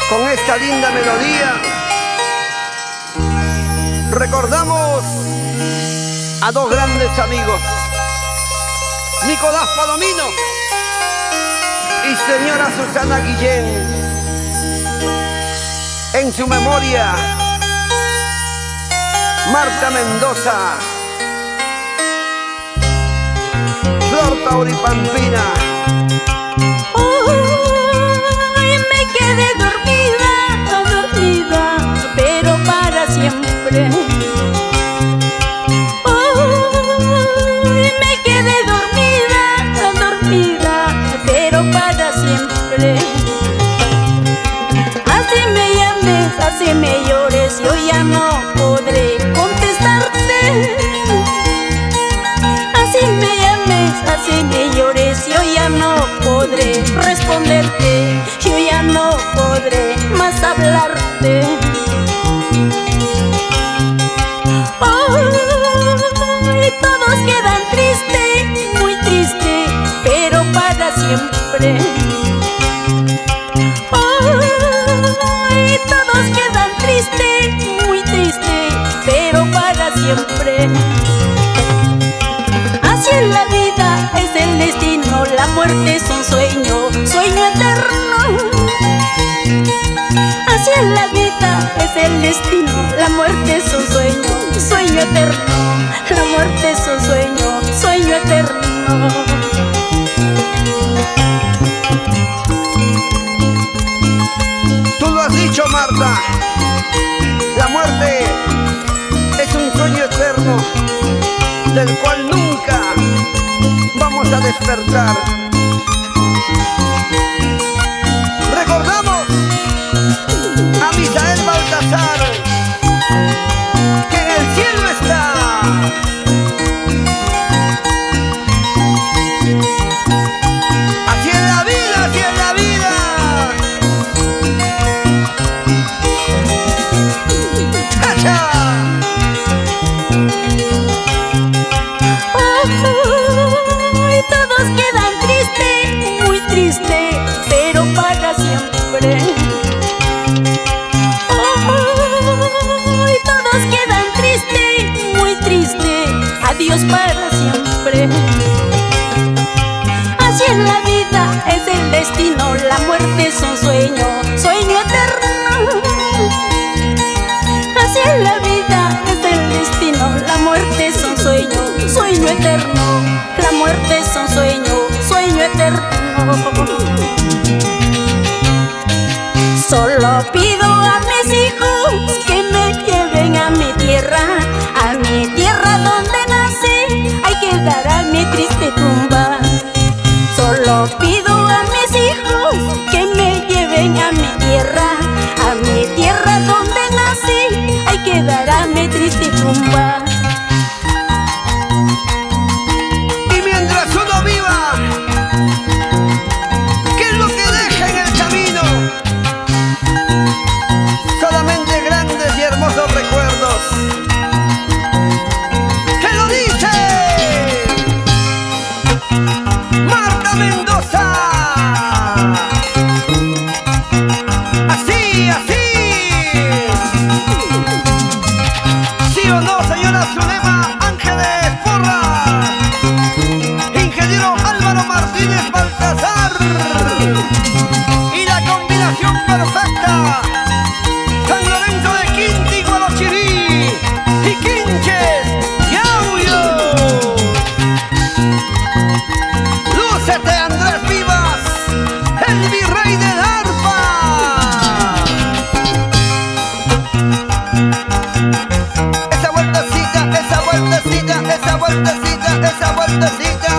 Con esta linda melodía recordamos a dos grandes amigos, Nicolás Palomino y señora Susana Guillén. En su memoria, Marta Mendoza, Flor Tauripampina. Hoy me quedé dormida, pero para siempre. Hoy me quedé dormida, pero para siempre. Así me llores, yo ya no podré contestarte. Así me llames, así me llores, yo ya no podré responderte. Yo ya no podré más hablarte. Hoy todos quedan tristes, muy tristes, pero para siempre. Todos quedan tristes, muy tristes, pero para siempre. Así es la vida, es el destino, la muerte es un sueño, sueño eterno. Así es la vida, es el destino, la muerte es un sueño, sueño eterno. La muerte es un sueño, sueño eterno. Tú lo has dicho, Marta, la muerte es un sueño eterno del cual nunca vamos a despertar. Recordamos a Misael Baltasar, que en el cielo está. Así es la vida, así es la vida. Hoy todos quedan tristes, muy tristes, pero para siempre. Hoy todos quedan tristes, muy tristes, adiós para siempre. Así es la vida, es el destino, la muerte es un sueño, sueño eterno. Así es la vida, es el destino, la muerte es un sueño, sueño eterno. La muerte es un sueño, sueño eterno. Solo pido a mis hijos que me lleven a mi tierra donde nací, hay que dar a mi triste tumba. Solo pido a mis hijos que me lleven a mi tierra donde nací, hay que dar a mi triste tumba. Y mientras uno viva, ¿qué es lo que deja en el camino? Solamente grandes y hermosos recuerdos. ¿Qué lo dice? Marta Mendoza. Así, así. ¿Sí o no, señora Zulema Ángeles Porras? Ingeniero Álvaro Martínez Baltasar. Y la combinación perfecta: San Lorenzo de Quinti, Gualochirí y Quinches y Audio. Lúcete, Andrés Vivas, el virrey del arpa. Esa vueltecita, esa vueltecita, esa vueltecita, esa vueltecita.